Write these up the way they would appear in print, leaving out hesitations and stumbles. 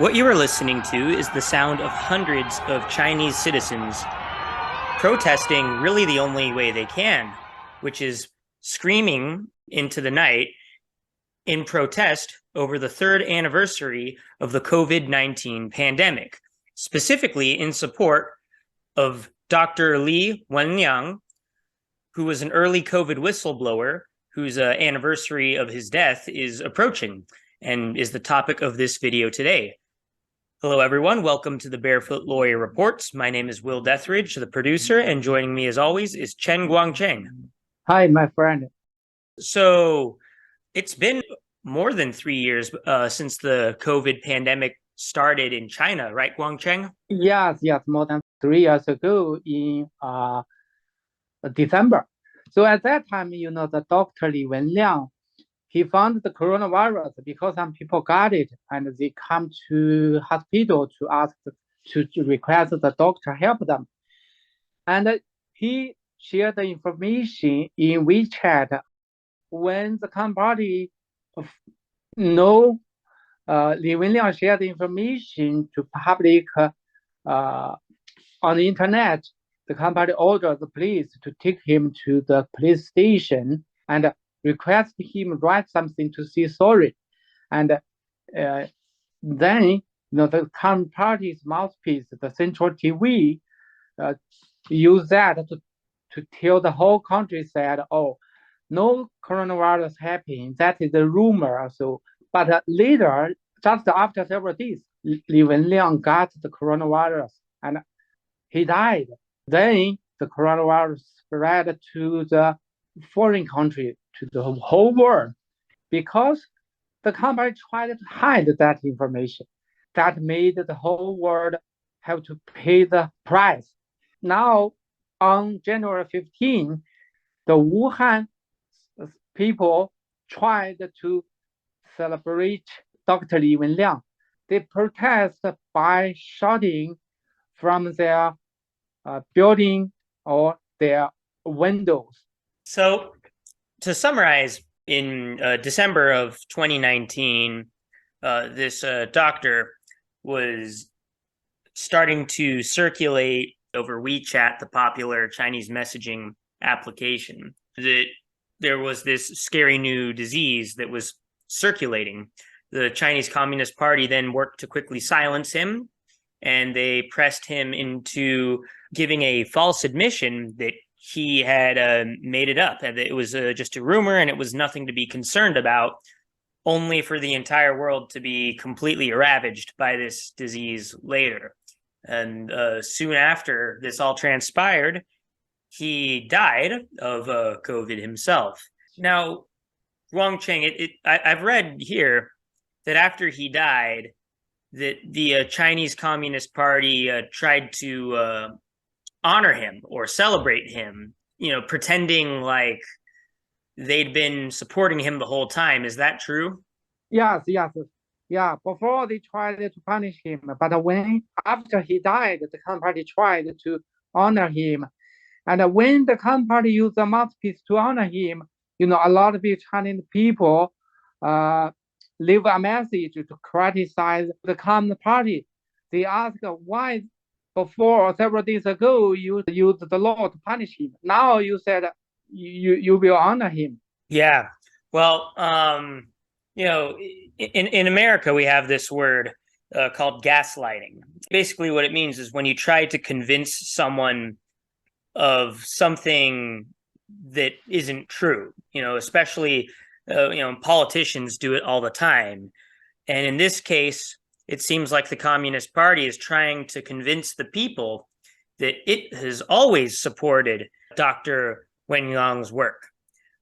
What you are listening to is the sound of hundreds of Chinese citizens protesting really the only way they can, which is screaming into the night in protest over the third anniversary of the COVID-19 pandemic, specifically in support of Dr. Wenliang, who was an early COVID whistleblower whose anniversary of his death is approaching and is the topic of this video today. Hello, everyone. Welcome to the Barefoot Lawyer Reports. My name is Will Deathridge, the producer, and joining me as always is Chen Guangcheng. Hi, my friend. So it's been more than 3 years since the COVID pandemic started in China, right, Guangcheng? Yes, more than 3 years ago in December. So at that time, the Dr. Wenliang, he found the coronavirus because some people got it and they come to hospital to ask to request the doctor help them. And he shared the information in WeChat. When the company Li Wenliang shared the information to public on the internet, the company ordered the police to take him to the police station and request him write something to say sorry. And then, the party's mouthpiece, the Central TV, used that to tell the whole country, said, "Oh, no coronavirus happening. That is a rumor." So, but later, just after several days, Li Wenliang got the coronavirus and he died. Then the coronavirus spread to the foreign country, to the whole world, because the company tried to hide that information. That made the whole world have to pay the price. Now, on January 15, the Wuhan people tried to celebrate Dr. Li Wenliang. They protest by shouting from their building or their windows. So to summarize, in December of 2019, this doctor was starting to circulate over WeChat, the popular Chinese messaging application, that there was this scary new disease that was circulating. The Chinese Communist Party then worked to quickly silence him, and they pressed him into giving a false admission that he had made it up, and it was just a rumor and it was nothing to be concerned about, only for the entire world to be completely ravaged by this disease later. And soon after this all transpired, he died of COVID himself. Now, Guangcheng, I've read here that after he died, that the Chinese Communist Party tried to honor him or celebrate him, pretending like they'd been supporting him the whole time. Is that true? Yes. Yeah, before they tried to punish him, but after he died, the company tried to honor him. And when the company used the mouthpiece to honor him, a lot of Chinese people leave a message to criticize the Communist Party. They ask why before several days ago you used the law to punish him. Now you said you will honor him. Yeah. Well, in America, we have this word called gaslighting. Basically, what it means is when you try to convince someone of something that isn't true, especially, politicians do it all the time. And in this case, it seems like the Communist Party is trying to convince the people that it has always supported Dr. Wenliang's work,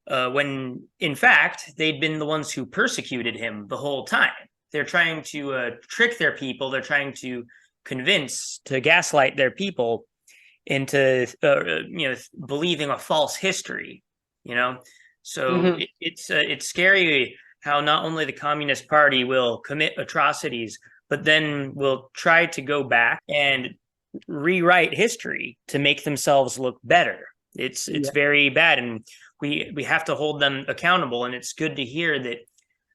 when in fact, they'd been the ones who persecuted him the whole time. They're trying to trick their people. They're trying to gaslight their people into, believing a false history, So it's scary how not only the Communist Party will commit atrocities, but then will try to go back and rewrite history to make themselves look better. It's very bad, and we have to hold them accountable. And it's good to hear that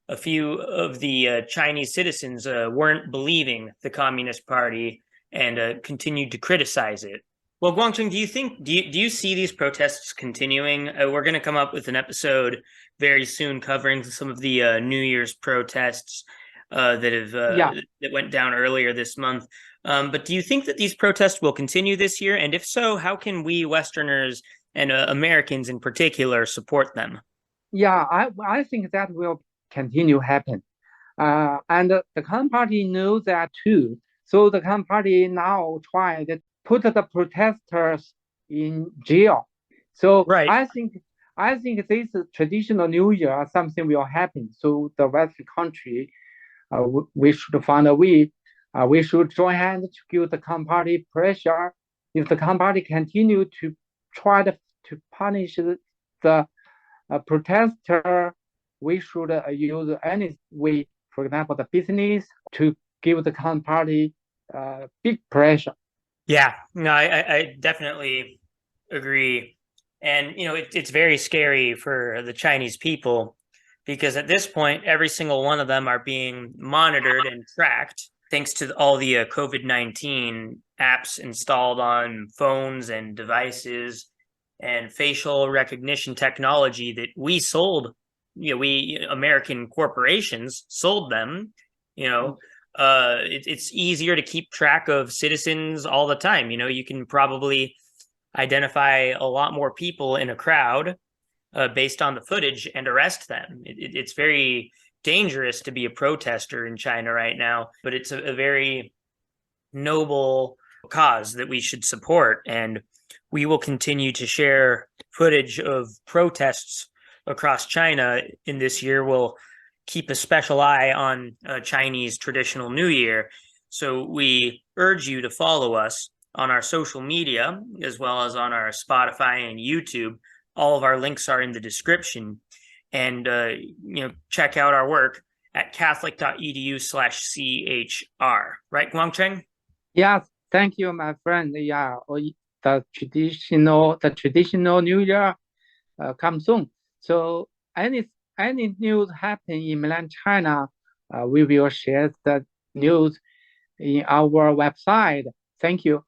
a few of the Chinese citizens weren't believing the Communist Party and continued to criticize it. Well, Guangcheng, do you see these protests continuing? We're going to come up with an episode very soon covering some of the New Year's protests that went down earlier this month. But do you think that these protests will continue this year? And if so, how can we Westerners and Americans in particular support them? Yeah, I think that will continue happen. And the Communist Party knows that too. So the Communist Party now try to put the protesters in jail. So Right. I think this traditional New Year something will happen. So the Western country, we should find a way. We should join hands to give the Communist Party pressure. If the Communist Party continue to try to punish the protester, we should use any way, for example, the business to give the Communist Party big pressure. Yeah, no, I definitely agree. And, it's very scary for the Chinese people because at this point, every single one of them are being monitored and tracked thanks to all the COVID-19 apps installed on phones and devices and facial recognition technology that we sold. We American corporations sold them. It's easier to keep track of citizens all the time. You can probably identify a lot more people in a crowd based on the footage and arrest them. It's very dangerous to be a protester in China right now, but it's a very noble cause that we should support. And we will continue to share footage of protests across China in this year. We'll keep a special eye on Chinese traditional New Year. So we urge you to follow us on our social media, as well as on our Spotify and YouTube. All of our links are in the description. And, check out our work at catholic.edu/CHR. Right, Guangcheng? Yes, thank you, my friend. Yeah, the traditional New Year comes soon. So any news happen in mainland China, we will share the news in our website. Thank you.